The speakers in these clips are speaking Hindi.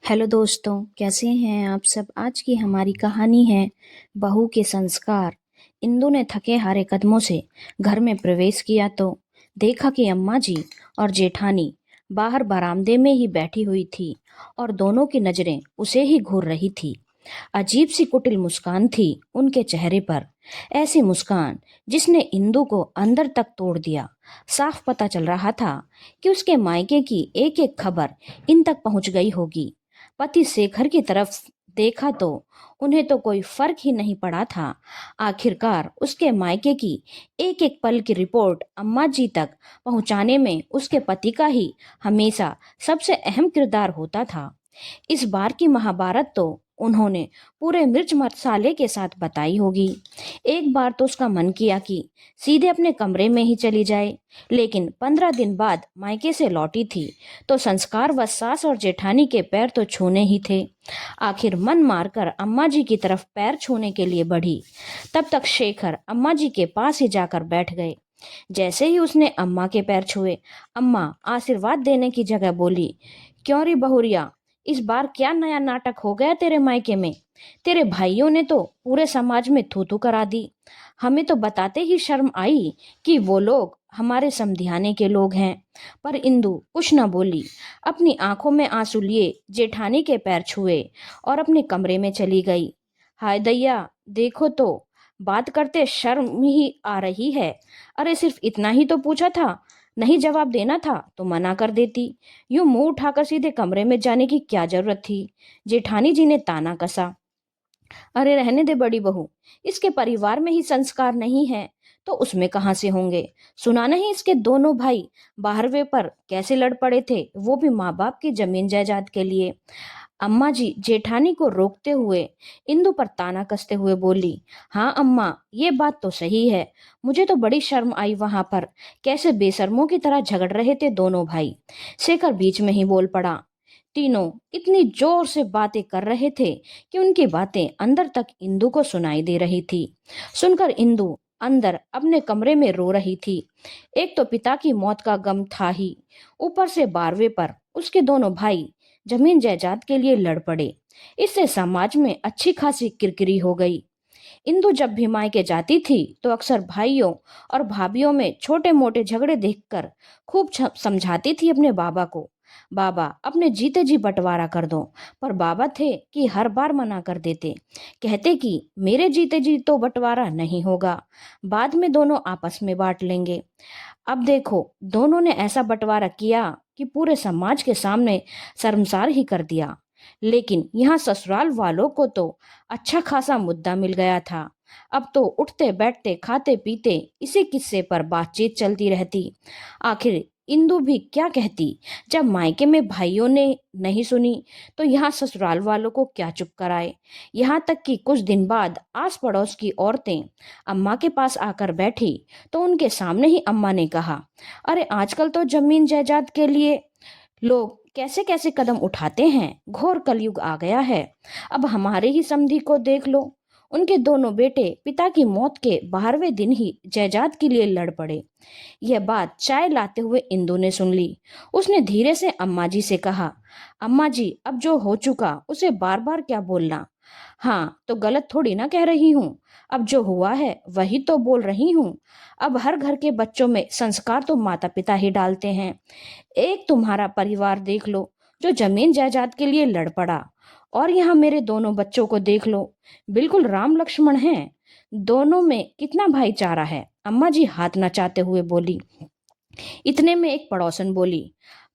हेलो दोस्तों, कैसे हैं आप सब। आज की हमारी कहानी है बहू के संस्कार। इंदु ने थके हारे कदमों से घर में प्रवेश किया तो देखा कि अम्मा जी और जेठानी बाहर बरामदे में ही बैठी हुई थी और दोनों की नजरें उसे ही घूर रही थी। अजीब सी कुटिल मुस्कान थी उनके चेहरे पर, ऐसी मुस्कान जिसने इंदु को अंदर तक तोड़ दिया। साफ पता चल रहा था कि उसके मायके की एक एक खबर इन तक पहुंच गई होगी। पति शेखर की तरफ देखा तो उन्हें तो कोई फर्क ही नहीं पड़ा था। आखिरकार उसके मायके की एक एक पल की रिपोर्ट अम्मा जी तक पहुंचाने में उसके पति का ही हमेशा सबसे अहम किरदार होता था। इस बार की महाभारत तो उन्होंने पूरे मिर्च मसाले के साथ बताई होगी। एक बार तो उसका मन किया कि सीधे अपने कमरे में ही चली जाए, लेकिन 15 दिन बाद मायके से लौटी थी तो संस्कार व सास और जेठानी के पैर तो छूने ही थे। आखिर मन मारकर अम्मा जी की तरफ पैर छूने के लिए बढ़ी, तब तक शेखर अम्मा जी के पास ही जाकर बैठ गए। जैसे ही उसने अम्मा के पैर छुए, अम्मा आशीर्वाद देने की जगह बोली, क्यों री बहुरिया, इस बार क्या नया नाटक हो गया तेरे मायके में। तेरे भाइयों ने तो पूरे समाज में थू थू करा दी। हमें तो बताते ही शर्म आई कि वो लोग हमारे समधियाने के लोग हैं। पर इंदु कुछ न बोली, अपनी आंखों में आंसू लिए जेठानी के पैर छुए और अपने कमरे में चली गई। हाय दैया, देखो तो बात करते शर्म ही आ रही है। अरे सिर्फ इतना ही तो पूछा था, नहीं जवाब देना था तो मना कर देती। यूं मुंह उठाकर सीधे कमरे में जाने की क्या जरूरत थी। जेठानी जी ने ताना कसा, अरे रहने दे बड़ी बहू, इसके परिवार में ही संस्कार नहीं है तो उसमें कहां से होंगे। सुना नहीं इसके दोनों भाई बाहरवे पर कैसे लड़ पड़े थे, वो भी माँ बाप की जमीन जायदाद के लिए। अम्मा जी जेठानी को रोकते हुए इंदु पर ताना कसते हुए बोली, हाँ अम्मा, ये बात तो सही है। मुझे तो बड़ी शर्म आई वहां पर, कैसे बेशर्मों की तरह झगड़ रहे थे दोनों भाई। शेखर बीच में ही बोल पड़ा। तीनों इतनी जोर से बातें कर रहे थे कि उनकी बातें अंदर तक इंदु को सुनाई दे रही थी। सुनकर इंदु अंदर अपने कमरे में रो रही थी। एक तो पिता की मौत का गम था ही, ऊपर से 12वें पर उसके दोनों भाई जमीन जायदाद के लिए लड़ पड़े। इससे समाज में अच्छी खासी किरकिरी हो गई। इंदु जब भी मायके जाती थी तो अक्सर भाइयों और भाभियों में छोटे मोटे झगड़े देखकर खूब समझाती थी अपने बाबा को। बाबा अपने जीते जी बंटवारा कर दो, पर बाबा थे कि हर बार मना कर देते, कहते कि मेरे जीते जी तो बंटवारा नहीं होगा, बाद में दोनों आपस में बांट लेंगे। अब देखो दोनों ने ऐसा बंटवारा किया कि पूरे समाज के सामने शर्मसार ही कर दिया। लेकिन यहाँ ससुराल वालों को तो अच्छा खासा मुद्दा मिल गया था। अब तो उठते बैठते खाते पीते इसी किस्से पर बातचीत चलती रहती। आखिर इंदु भी क्या कहती, जब मायके में भाइयों ने नहीं सुनी तो यहाँ ससुराल वालों को क्या चुप कराए। यहाँ तक कि कुछ दिन बाद आस पड़ोस की औरतें अम्मा के पास आकर बैठी तो उनके सामने ही अम्मा ने कहा, अरे आजकल तो जमीन जायदाद के लिए लोग कैसे कैसे कदम उठाते हैं, घोर कलयुग आ गया है। अब हमारे ही समधी को देख लो, उनके दोनों बेटे पिता की मौत के 12वें दिन ही जायदाद के लिए लड़ पड़े। यह बात चाय लाते हुए इंदु ने सुन ली। उसने धीरे से अम्मा जी से कहा, अम्मा जी अब जो हो चुका उसे बार बार क्या बोलना। हाँ तो गलत थोड़ी ना कह रही हूँ, अब जो हुआ है वही तो बोल रही हूँ। अब हर घर के बच्चों में संस्कार तो माता पिता ही डालते हैं। एक तुम्हारा परिवार देख लो जो जमीन जायदाद के लिए लड़ पड़ा, और यहाँ मेरे दोनों बच्चों को देख लो, बिल्कुल राम लक्ष्मण हैं। दोनों में कितना भाईचारा है। अम्मा जी हाथ नचाते हुए बोली। इतने में एक पड़ोसन बोली,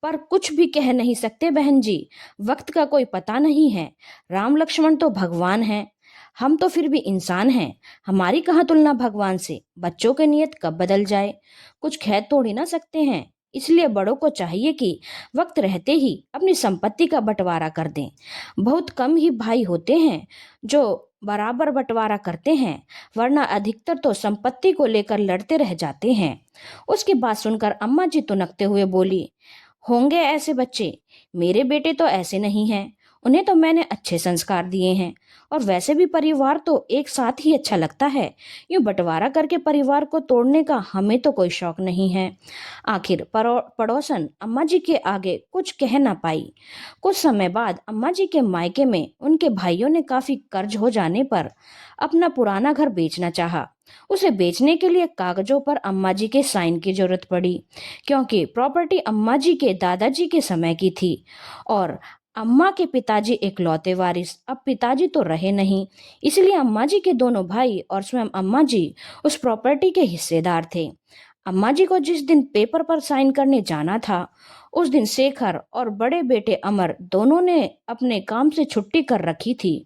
पर कुछ भी कह नहीं सकते बहन जी, वक्त का कोई पता नहीं है। राम लक्ष्मण तो भगवान हैं, हम तो फिर भी इंसान हैं। हमारी कहाँ तुलना भगवान से। बच्चों की नीयत कब बदल जाए कुछ कह थोड़ी ना सकते हैं। इसलिए बड़ों को चाहिए कि वक्त रहते ही अपनी संपत्ति का बंटवारा कर दें। बहुत कम ही भाई होते हैं जो बराबर बंटवारा करते हैं, वरना अधिकतर तो संपत्ति को लेकर लड़ते रह जाते हैं। उसकी बात सुनकर अम्मा जी तुनकते हुए बोली, होंगे ऐसे बच्चे, मेरे बेटे तो ऐसे नहीं हैं। उन्हें तो मैंने अच्छे संस्कार दिए हैं। और वैसे भी परिवार तो एक साथ ही अच्छा लगता है। यूं बंटवारा करके परिवार को तोड़ने का हमें तो कोई शौक नहीं है। आखिर पड़ोसन अम्मा जी के आगे कुछ कह ना पाई। कुछ समय बाद अम्मा जी के मायके में उनके भाइयों ने काफी कर्ज हो जाने पर अपना पुराना घर बेचना चाहा। उसे बेचने के लिए कागजों पर अम्मा जी के साइन की जरूरत पड़ी, क्योंकि प्रॉपर्टी अम्मा जी के दादाजी के समय की थी और अम्मा के पिताजी इकलौते वारिस। अब पिताजी तो रहे नहीं, इसलिए अम्मा जी के दोनों भाई और स्वयं अम्मा जी उस प्रॉपर्टी के हिस्सेदार थे। अम्मा जी को जिस दिन पेपर पर साइन करने जाना था, उस दिन शेखर और बड़े बेटे अमर दोनों ने अपने काम से छुट्टी कर रखी थी,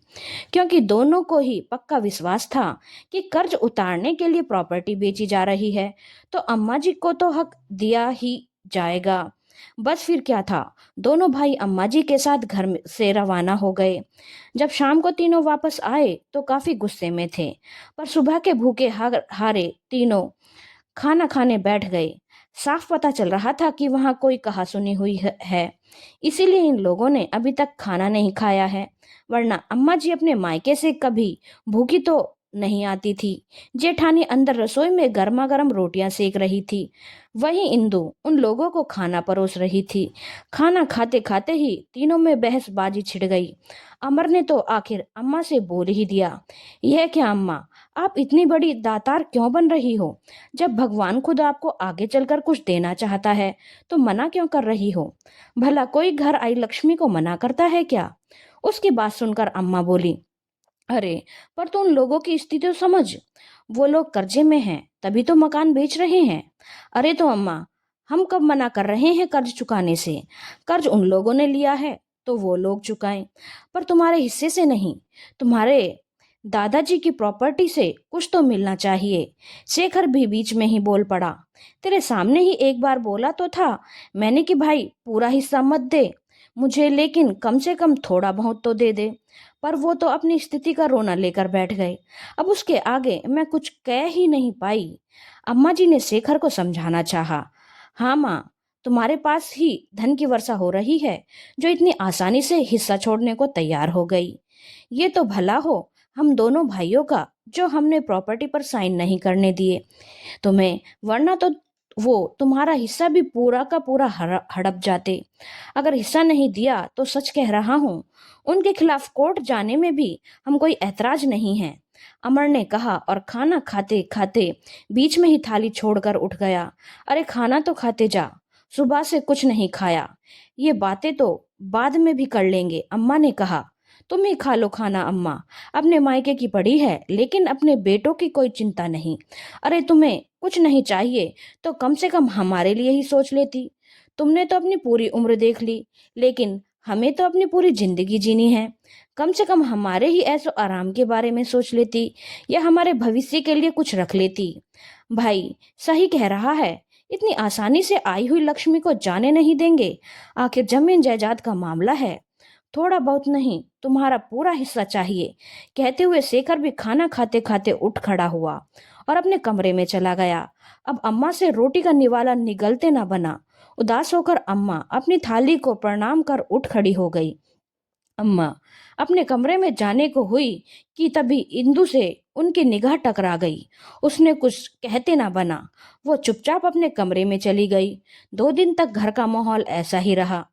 क्योंकि दोनों को ही पक्का विश्वास था कि कर्ज उतारने के लिए प्रॉपर्टी बेची जा रही है, तो अम्मा जी को तो हक दिया ही जाएगा। बस फिर क्या था, दोनों भाई अम्मा जी के साथ से रवाना हो गए। जब शाम को तीनों वापस आए तो काफी गुस्से में थे, पर सुबह के भूखे हारे तीनों खाना खाने बैठ गए। साफ पता चल रहा था कि वहां कोई कहासुनी हुई है, इसीलिए इन लोगों ने अभी तक खाना नहीं खाया है। वरना अम्मा जी अपने मायके से कभी भूखी तो नहीं आती थी। जेठानी अंदर रसोई में गर्मा गर्म रोटियां सेक रही थी, वहीं इंदु उन लोगों को खाना परोस रही थी। खाना खाते खाते ही तीनों में बहसबाजी छिड़ गई। अमर ने तो आखिर अम्मा से बोल ही दिया, यह क्या अम्मा, आप इतनी बड़ी दातार क्यों बन रही हो? जब भगवान खुद आपको आगे चलकर कुछ देना चाहता है तो मना क्यों कर रही हो? भला कोई घर आई लक्ष्मी को मना करता है क्या? उसकी बात सुनकर अम्मा बोली, अरे पर तू उन लोगों की स्थिति तो समझ। वो लोग कर्जे में हैं, तभी तो मकान बेच रहे हैं। अरे तो अम्मा, हम कब मना कर रहे हैं कर्ज चुकाने से? कर्ज उन लोगों ने लिया है तो वो लोग चुकाएं, पर तुम्हारे हिस्से से नहीं। तुम्हारे दादाजी की प्रॉपर्टी से कुछ तो मिलना चाहिए। शेखर भी बीच में ही बोल पड़ा, तेरे सामने ही एक बार बोला तो था मैंने कि भाई पूरा हिस्सा मत दे मुझे, लेकिन कम से कम थोड़ा बहुत तो दे दे। पर वो तो अपनी स्थिति का रोना लेकर बैठ गए। अब उसके आगे मैं कुछ कह ही नहीं पाई। अम्मा जी ने शेखर को समझाना चाहा, हाँ माँ, तुम्हारे पास ही धन की वर्षा हो रही है, जो इतनी आसानी से हिस्सा छोड़ने को तैयार हो गई। ये तो भला हो हम दोनों भाइयों का, जो हमने प्रॉपर्टी पर साइन नहीं करने दिए तुम्हें, वरना तो वो तुम्हारा हिस्सा भी पूरा का पूरा हड़प जाते। अगर हिस्सा नहीं दिया तो सच कह रहा हूँ, उनके खिलाफ कोर्ट जाने में भी हम कोई ऐतराज नहीं है। अमर ने कहा और खाना खाते खाते बीच में ही थाली छोड़कर उठ गया। अरे खाना तो खाते जा, सुबह से कुछ नहीं खाया। ये बातें तो बाद में भी कर लेंगे, अम्मा ने कहा। तुम ही खा लो खाना अम्मा, अपने मायके की पड़ी है लेकिन अपने बेटों की कोई चिंता नहीं। अरे तुम्हें कुछ नहीं चाहिए तो कम से कम हमारे लिए ही सोच लेती। तुमने तो अपनी पूरी उम्र देख ली, लेकिन हमें तो अपनी पूरी जिंदगी जीनी है। कम से कम हमारे ही ऐसो आराम के बारे में सोच लेती, या हमारे भविष्य के लिए कुछ रख लेती। भाई सही कह रहा है, इतनी आसानी से आई हुई लक्ष्मी को जाने नहीं देंगे। आखिर जमीन जायदाद का मामला है, थोड़ा बहुत नहीं तुम्हारा पूरा हिस्सा चाहिए। कहते हुए शेखर भी खाना खाते खाते उठ खड़ा हुआ और अपने कमरे में चला गया। अब अम्मा से रोटी का निवाला निगलते ना बना। उदास होकर अम्मा अपनी थाली को प्रणाम कर उठ खड़ी हो गई। अम्मा अपने कमरे में जाने को हुई कि तभी इंदु से उनकी निगाह टकरा गई। उसने कुछ कहते ना बना, वो चुपचाप अपने कमरे में चली गई। 2 दिन तक घर का माहौल ऐसा ही रहा।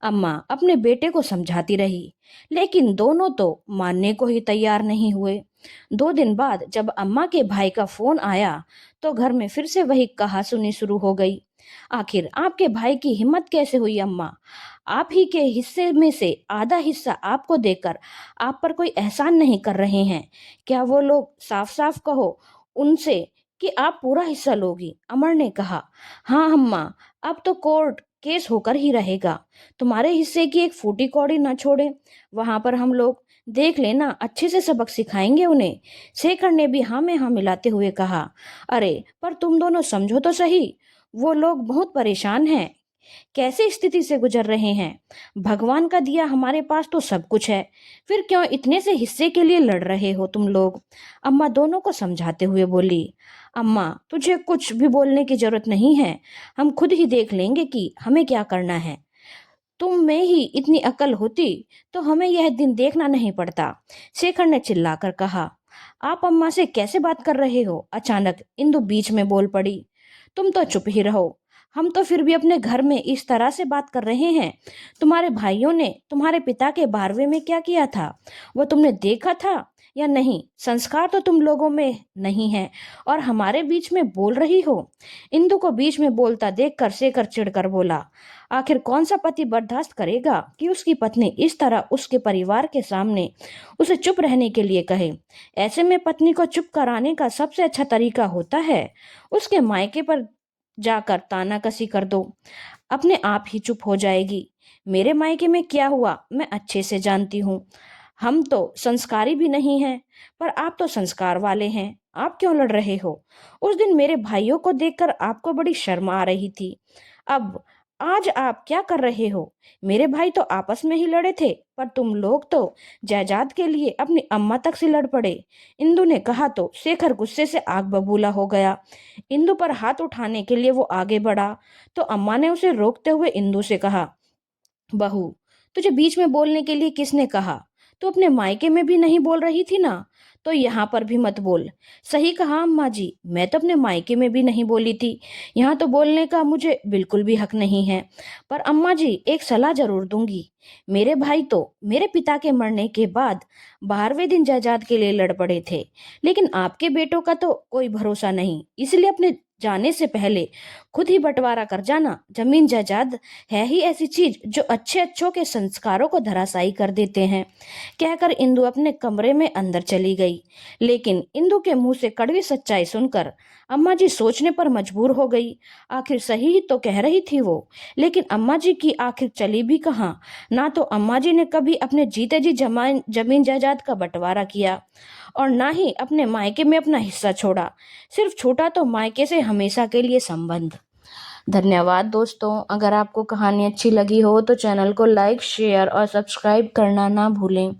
अम्मा अपने बेटे को समझाती रही, लेकिन दोनों तो मानने को ही तैयार नहीं हुए। 2 दिन बाद जब अम्मा के भाई का फोन आया तो घर में फिर से वही कहासुनी शुरू हो गई। आखिर आपके भाई की हिम्मत कैसे हुई अम्मा? आप ही के हिस्से में से आधा हिस्सा आपको देकर आप पर कोई एहसान नहीं कर रहे हैं क्या? वो लोग साफ साफ कहो उनसे कि आप पूरा हिस्सा लोगी, अमर ने कहा। हाँ अम्मा, अब तो कोर्ट केस होकर ही रहेगा। तुम्हारे हिस्से की एक फूटी कौड़ी ना छोड़े, वहां पर हम लोग देख लेना, अच्छे से सबक सिखाएंगे उन्हें। शेखर ने भी हाँ में हाँ मिलाते हुए कहा, अरे पर तुम दोनों समझो तो सही, वो लोग बहुत परेशान हैं, कैसे स्थिति से गुजर रहे हैं। भगवान का दिया हमारे पास तो सब कुछ है, फिर क्यों इतने से हिस्से के लिए लड़ रहे हो तुम लोग? अम्मा दोनों को समझाते हुए बोली, अम्मा तुझे कुछ भी बोलने की जरूरत नहीं है, हम खुद ही देख लेंगे कि हमें क्या करना है। तुम में ही इतनी अकल होती तो हमें यह दिन देखना नहीं पड़ता। शेखर ने चिल्लाकर कहा। आप अम्मा से कैसे बात कर रहे हो? अचानक इंदु बीच में बोल पड़ी। तुम तो चुप ही रहो। हम तो फिर भी अपने घर में इस तरह से बात कर रहे हैं। तुम्हारे भाइयों ने तुम्हारे पिता के 12वें में क्या किया था वो तुमने देखा था या नहीं? संस्कार तो तुम लोगों में नहीं है और हमारे बीच में बोल रही हो। इंदु को बीच में बोलता देखकर शेखर चिढ़कर बोला। आखिर कौन सा पति बर्दाश्त करेगा कि उसकी पत्नी इस तरह उसके परिवार के सामने उसे चुप रहने के लिए कहे? ऐसे में पत्नी को चुप कराने का सबसे अच्छा तरीका होता है उसके मायके पर जाकर तानाकसी कर दो। अपने आप ही चुप हो जाएगी। मेरे मायके में क्या हुआ मैं अच्छे से जानती हूँ। हम तो संस्कारी भी नहीं हैं, पर आप तो संस्कार वाले हैं। आप क्यों लड़ रहे हो? उस दिन मेरे भाइयों को देखकर आपको बड़ी शर्म आ रही थी। अब आज आप क्या कर रहे हो? मेरे भाई तो आपस में ही लड़े थे, पर तुम लोग तो जायदाद के लिए अपनी अम्मा तक से लड़ पड़े। इंदु ने कहा तो शेखर गुस्से से आग बबूला हो गया। इंदु पर हाथ उठाने के लिए वो आगे बढ़ा तो अम्मा ने उसे रोकते हुए इंदु से कहा। बहू, तुझे बीच में बोलने के लिए किसने कहा? तू अपने मायके में भी नहीं बोल रही थी ना, तो यहाँ पर भी मत बोल। सही कहा अम्मा जी, मैं तो अपने मायके में भी नहीं बोली थी। यहाँ तो बोलने का मुझे बिल्कुल भी हक नहीं है। पर अम्मा जी, एक सलाह जरूर दूंगी। मेरे भाई तो मेरे पिता के मरने के बाद 12वें दिन जायदाद के लिए लड़ पड़े थे, लेकिन आपके बेटों का तो कोई भरोसा नहीं। इसलिए अपने जाने से पहले खुद ही बंटवारा कर जाना। जमीन जायदाद है ही ऐसी चीज जो अच्छे अच्छों के संस्कारों को धराशायी कर देते हैं। कहकर इंदु अपने कमरे में अंदर चली गई। लेकिन इंदु के मुंह से कड़वी सच्चाई सुनकर अम्मा जी सोचने पर मजबूर हो गई। आखिर सही ही तो कह रही थी वो। लेकिन अम्मा जी की आखिर चली भी कहाँ। ना तो अम्मा जी ने कभी अपने जीते जी जमीन जायदाद का बंटवारा किया और ना ही अपने मायके में अपना हिस्सा छोड़ा। सिर्फ छूटा तो मायके से हमेशा के लिए संबंध। धन्यवाद दोस्तों। अगर आपको कहानी अच्छी लगी हो तो चैनल को लाइक, शेयर और सब्सक्राइब करना ना भूलें।